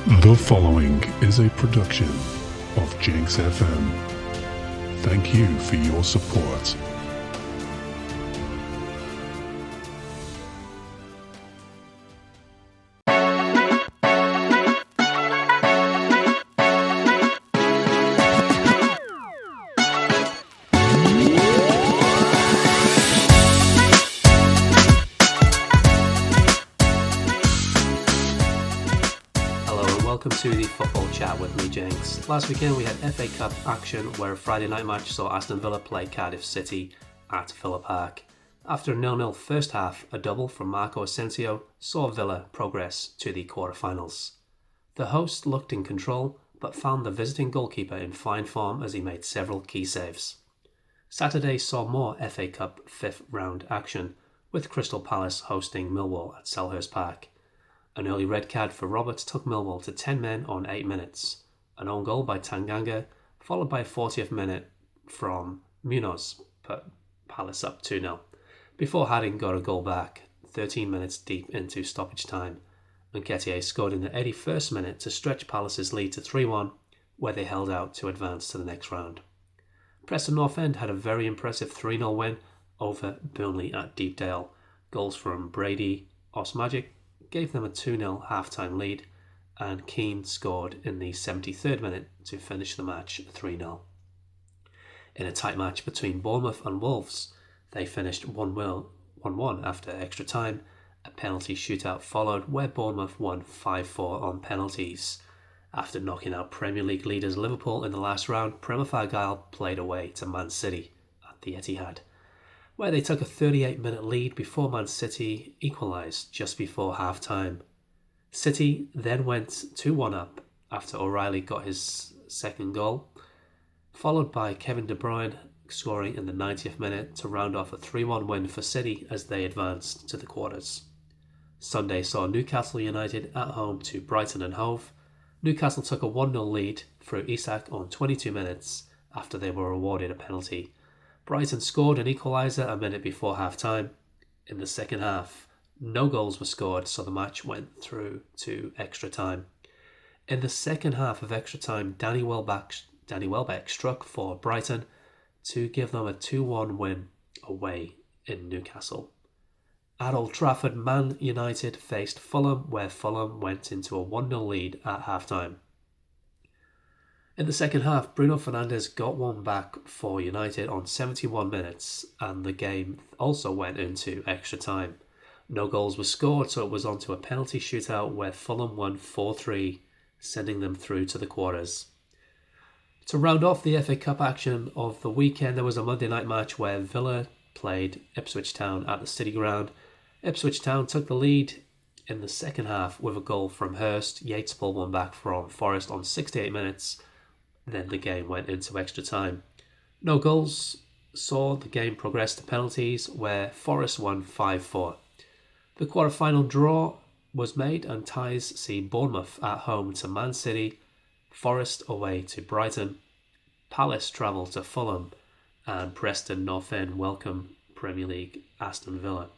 The following is a production of Jenkins FM. Thank you for your support. Welcome to the Football Chat with me, Jenkins. Last weekend we had FA Cup action where a Friday night match saw Aston Villa play Cardiff City at Villa Park. After a 0-0 first half, a double from Marco Asensio saw Villa progress to the quarter-finals. The host looked in control, but found the visiting goalkeeper in fine form as he made several key saves. Saturday saw more FA Cup fifth round action, with Crystal Palace hosting Millwall at Selhurst Park. An early red card for Roberts took Millwall to 10 men on 8 minutes. An own goal by Tanganga, followed by a 40th minute from Munoz, put Palace up 2-0, before Hadding got a goal back 13 minutes deep into stoppage time. Nketiah scored in the 81st minute to stretch Palace's lead to 3-1, where they held out to advance to the next round. Preston North End had a very impressive 3-0 win over Burnley at Deepdale. Goals from Brady, Osmajic gave them a 2-0 half-time lead, and Keane scored in the 73rd minute to finish the match 3-0. In a tight match between Bournemouth and Wolves, they finished 1-1 after extra time. A penalty shootout followed where Bournemouth won 5-4 on penalties. After knocking out Premier League leaders Liverpool in the last round, Prema Argyle played away to Man City at the Etihad, where they took a 38-minute lead before Man City equalised just before half-time. City then went 2-1 up after O'Reilly got his second goal, followed by Kevin De Bruyne scoring in the 90th minute to round off a 3-1 win for City as they advanced to the quarters. Sunday saw Newcastle United at home to Brighton and Hove. Newcastle took a 1-0 lead through Isak on 22 minutes after they were awarded a penalty. Brighton scored an equaliser a minute before half-time. In the second half, no goals were scored, so the match went through to extra time. In the second half of extra time, Danny Welbeck struck for Brighton to give them a 2-1 win away in Newcastle. At Old Trafford, Man United faced Fulham, where Fulham went into a 1-0 lead at half-time. In the second half, Bruno Fernandes got one back for United on 71 minutes, and the game also went into extra time. No goals were scored, so it was on to a penalty shootout where Fulham won 4-3, sending them through to the quarters. To round off the FA Cup action of the weekend, there was a Monday night match where Villa played Ipswich Town at the City Ground. Ipswich Town took the lead in the second half with a goal from Hurst. Yates pulled one back from Forrest on 68 minutes. Then the game went into extra time. No goals saw the game progress to penalties, where Forest won 5-4. The quarter-final draw was made, and ties see Bournemouth at home to Man City, Forest away to Brighton, Palace travel to Fulham, and Preston North End welcome Premier League Aston Villa.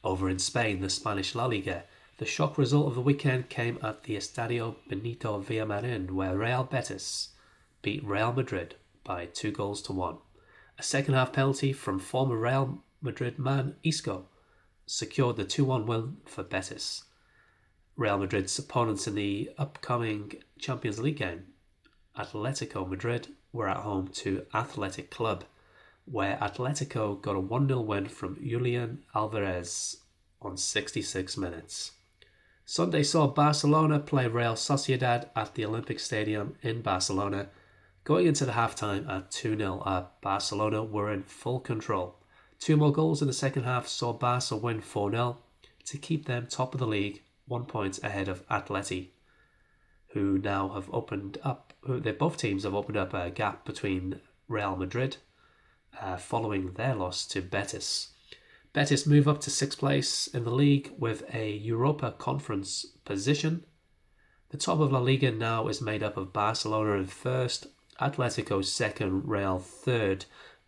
Over in Spain, the Spanish La-Liga, the shock result of the weekend came at the Estadio Benito Villamarin, where Real Betis beat Real Madrid by 2-1. A second-half penalty from former Real Madrid man Isco secured the 2-1 win for Betis. Real Madrid's opponents in the upcoming Champions League game, Atletico Madrid, were at home to Athletic Club, where Atletico got a 1-0 win from Julian Alvarez on 66 minutes. Sunday saw Barcelona play Real Sociedad at the Olympic Stadium in Barcelona. Going into the halftime at 2-0 up, Barcelona were in full control. Two more goals in the second half saw Barca win 4-0 to keep them top of the league, 1 point ahead of Atleti, who now have opened up. Both teams have opened up a gap between Real Madrid following their loss to Betis. Betis move up to 6th place in the league with a Europa Conference position. The top of La Liga now is made up of Barcelona in first, Atletico second, Real third,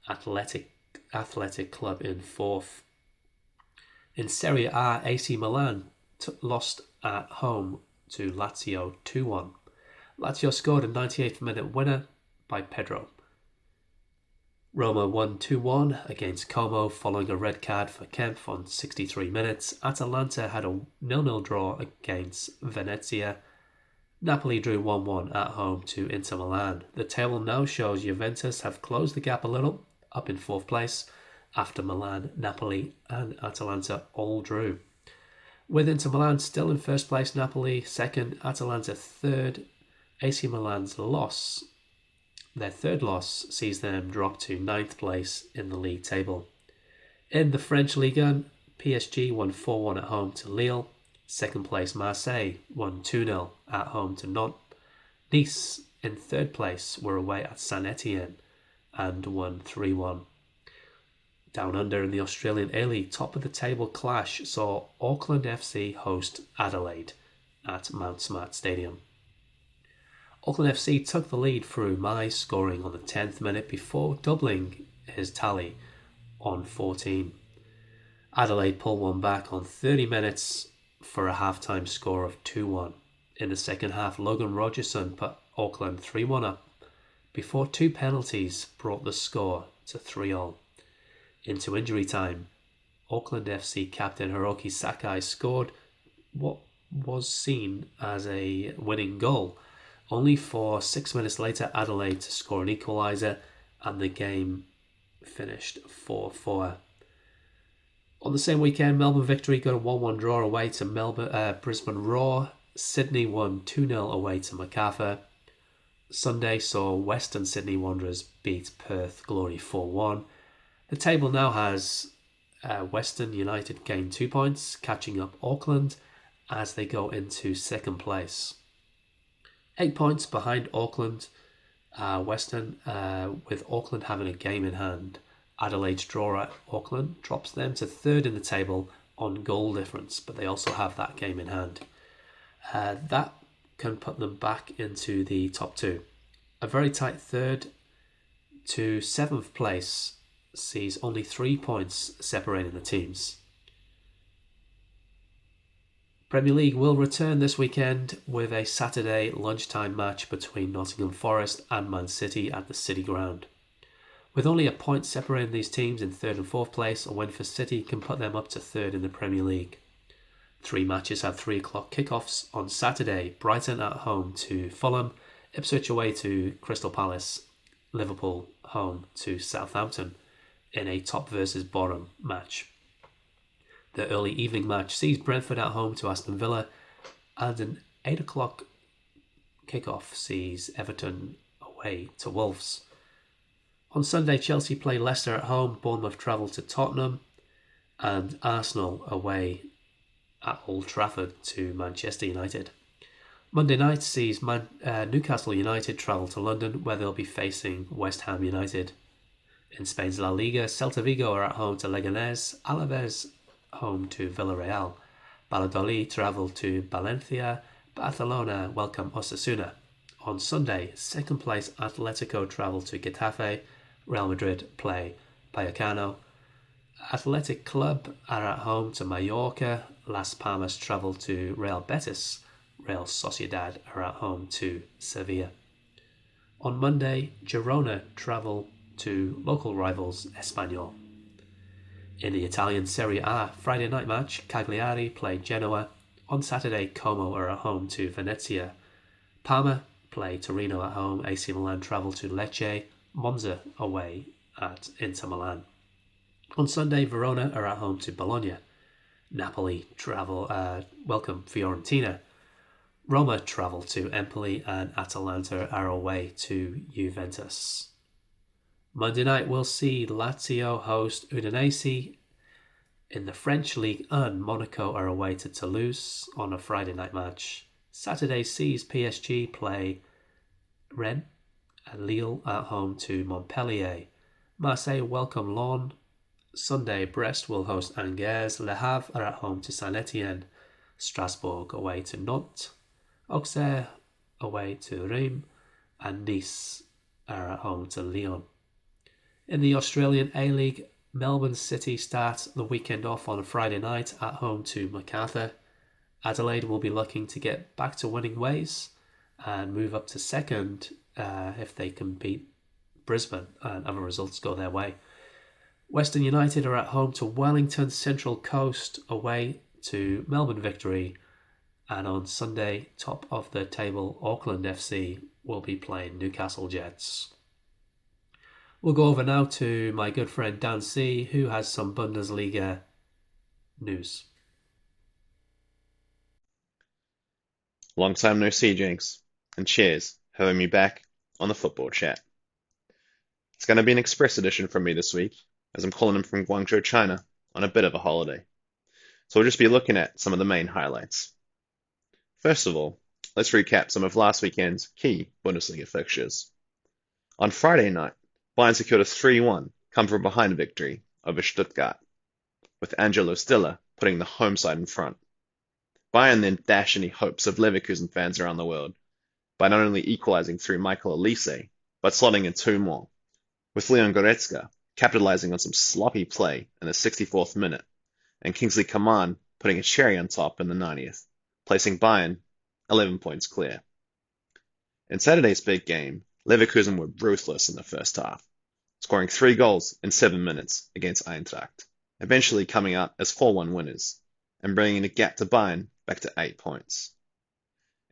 Athletic Club in fourth. In Serie A, AC Milan lost at home to Lazio 2-1. Lazio scored a 98th minute winner by Pedro. Roma won 2-1 against Como following a red card for Kempf on 63 minutes. Atalanta had a 0-0 draw against Venezia. Napoli drew 1-1 at home to Inter Milan. The table now shows Juventus have closed the gap a little, up in 4th place, after Milan, Napoli and Atalanta all drew. With Inter Milan still in 1st place, Napoli 2nd, Atalanta 3rd. AC Milan's loss, their 3rd loss, sees them drop to 9th place in the league table. In the French Ligue, PSG won 4-1 at home to Lille. 2nd place Marseille won 2-0 at home to Nantes. Nice in 3rd place were away at Saint Etienne and won 3-1. Down under in the Australian A-League, top of the table clash saw Auckland FC host Adelaide at Mount Smart Stadium. Auckland FC took the lead through Mai scoring on the 10th minute before doubling his tally on 14. Adelaide pulled one back on 30 minutes for a half-time score of 2-1. In the second half, Logan Rogerson put Auckland 3-1 up before 2 penalties brought the score to 3-3. Into injury time, Auckland FC captain Hiroki Sakai scored what was seen as a winning goal, only for 6 minutes later Adelaide to score an equaliser, and the game finished 4-4. On the same weekend, Melbourne Victory got a 1-1 draw away to Brisbane Roar. Sydney won 2-0 away to Macarthur. Sunday saw Western Sydney Wanderers beat Perth Glory 4-1. The table now has Western United gain 2 points, catching up Auckland as they go into 2nd place. 8 points behind Auckland, Western, with Auckland having a game in hand. Adelaide's draw at Auckland drops them to 3rd in the table on goal difference, but they also have that game in hand. That can put them back into the top 2. A very tight 3rd to 7th place sees only 3 points separating the teams. Premier League will return this weekend with a Saturday lunchtime match between Nottingham Forest and Man City at the City Ground. With only a point separating these teams in 3rd and 4th place, a win for City can put them up to 3rd in the Premier League. 3 matches have 3 o'clock kickoffs on Saturday. Brighton at home to Fulham, Ipswich away to Crystal Palace, Liverpool home to Southampton in a top versus bottom match. The early evening match sees Brentford at home to Aston Villa, and an 8 o'clock kickoff sees Everton away to Wolves. On Sunday, Chelsea play Leicester at home, Bournemouth travel to Tottenham, and Arsenal away at Old Trafford to Manchester United. Monday night sees Newcastle United travel to London, where they'll be facing West Ham United. In Spain's La Liga, Celta Vigo are at home to Leganés, Alaves home to Villarreal, Valladolid travel to Valencia, Barcelona welcome Osasuna. On Sunday, 2nd place Atletico travel to Getafe, Real Madrid play Vallecano, Athletic Club are at home to Mallorca, Las Palmas travel to Real Betis, Real Sociedad are at home to Sevilla. On Monday, Girona travel to local rivals Espanyol. In the Italian Serie A Friday night match, Cagliari play Genoa. On Saturday, Como are at home to Venezia. Parma play Torino at home. AC Milan travel to Lecce. Monza away at Inter Milan. On Sunday, Verona are at home to Bologna. Napoli welcome Fiorentina. Roma travel to Empoli, and Atalanta are away to Juventus. Monday night we'll see Lazio host Udinese. In the French Ligue 1, Monaco are away to Toulouse on a Friday night match. Saturday sees PSG play Rennes, and Lille at home to Montpellier. Marseille welcome Lyon. Sunday, Brest will host Angers. Le Havre are at home to Saint Etienne. Strasbourg away to Nantes. Auxerre away to Reims. And Nice are at home to Lyon. In the Australian A-League, Melbourne City start the weekend off on a Friday night at home to Macarthur. Adelaide will be looking to get back to winning ways and move up to second if they can beat Brisbane and other results go their way. Western United are at home to Wellington, Central Coast away to Melbourne Victory, and on Sunday, top of the table Auckland FC will be playing Newcastle Jets. We'll go over now to my good friend Dan C, who has some Bundesliga news. Long time no see, Jenks, and cheers for having me back on the football chat. It's going to be an express edition from me this week, as I'm calling in from Guangzhou, China, on a bit of a holiday. So we'll just be looking at some of the main highlights. First of all, let's recap some of last weekend's key Bundesliga fixtures. On Friday night, Bayern secured a 3-1 come-from-behind victory over Stuttgart, with Angelo Stiller putting the home side in front. Bayern then dashed any hopes of Leverkusen fans around the world by not only equalising through Michael Elise, but slotting in two more, with Leon Goretzka capitalising on some sloppy play in the 64th minute, and Kingsley Coman putting a cherry on top in the 90th, placing Bayern 11 points clear. In Saturday's big game, Leverkusen were ruthless in the first half, scoring 3 goals in 7 minutes against Eintracht, eventually coming out as 4-1 winners, and bringing the gap to Bayern back to 8 points.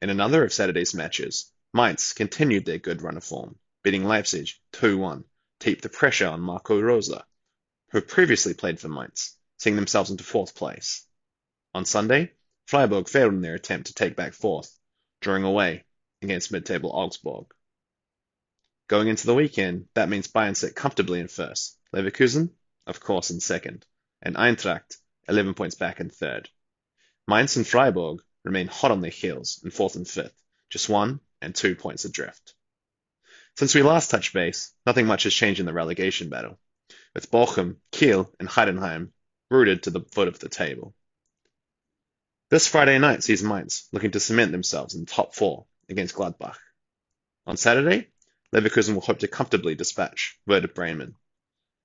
In another of Saturday's matches, Mainz continued their good run of form, beating Leipzig 2-1 to keep the pressure on Marco Rose, who previously played for Mainz, seeing themselves into 4th place. On Sunday, Freiburg failed in their attempt to take back 4th, drawing away against mid-table Augsburg. Going into the weekend, that means Bayern sit comfortably in 1st, Leverkusen, of course, in 2nd, and Eintracht 11 points back in 3rd. Mainz and Freiburg remain hot on their heels in 4th and 5th, just 1 and 2 points adrift. Since we last touched base, nothing much has changed in the relegation battle, with Bochum, Kiel, and Heidenheim rooted to the foot of the table. This Friday night sees Mainz looking to cement themselves in top 4 against Gladbach. On Saturday, Leverkusen will hope to comfortably dispatch Werder Bremen,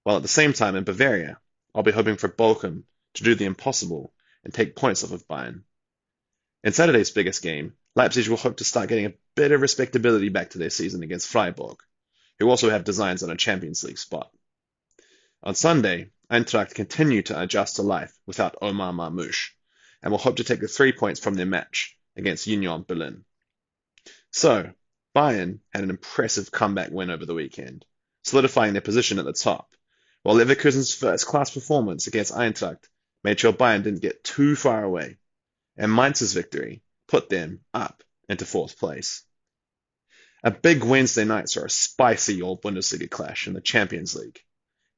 while at the same time in Bavaria, I'll be hoping for Bochum to do the impossible and take points off of Bayern. In Saturday's biggest game, Leipzig will hope to start getting a bit of respectability back to their season against Freiburg, who also have designs on a Champions League spot. On Sunday, Eintracht continue to adjust to life without Omar Marmoush, and will hope to take the 3 points from their match against Union Berlin. So, Bayern had an impressive comeback win over the weekend, solidifying their position at the top, while Leverkusen's first-class performance against Eintracht made sure Bayern didn't get too far away, and Mainz's victory put them up into 4th place. A big Wednesday night saw a spicy All-Bundesliga clash in the Champions League,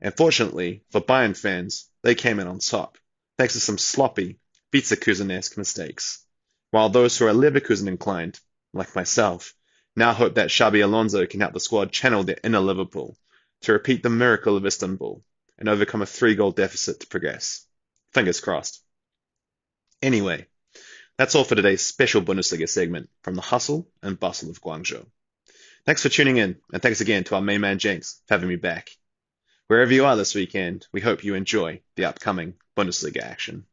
and fortunately for Bayern fans, they came in on top, thanks to some sloppy, Vizekusen-esque mistakes, while those who are Leverkusen inclined, like myself, now hope that Xabi Alonso can help the squad channel their inner Liverpool to repeat the miracle of Istanbul and overcome a 3-goal deficit to progress. Fingers crossed. Anyway, that's all for today's special Bundesliga segment from the hustle and bustle of Guangzhou. Thanks for tuning in, and thanks again to our main man Jenkins for having me back. Wherever you are this weekend, we hope you enjoy the upcoming Bundesliga action.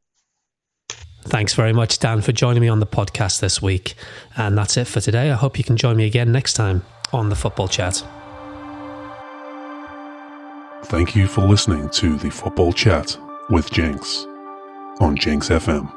Thanks very much, Dan, for joining me on the podcast this week. And that's it for today. I hope you can join me again next time on the Football Chat. Thank you for listening to the Football Chat with Jenks on Jenks FM.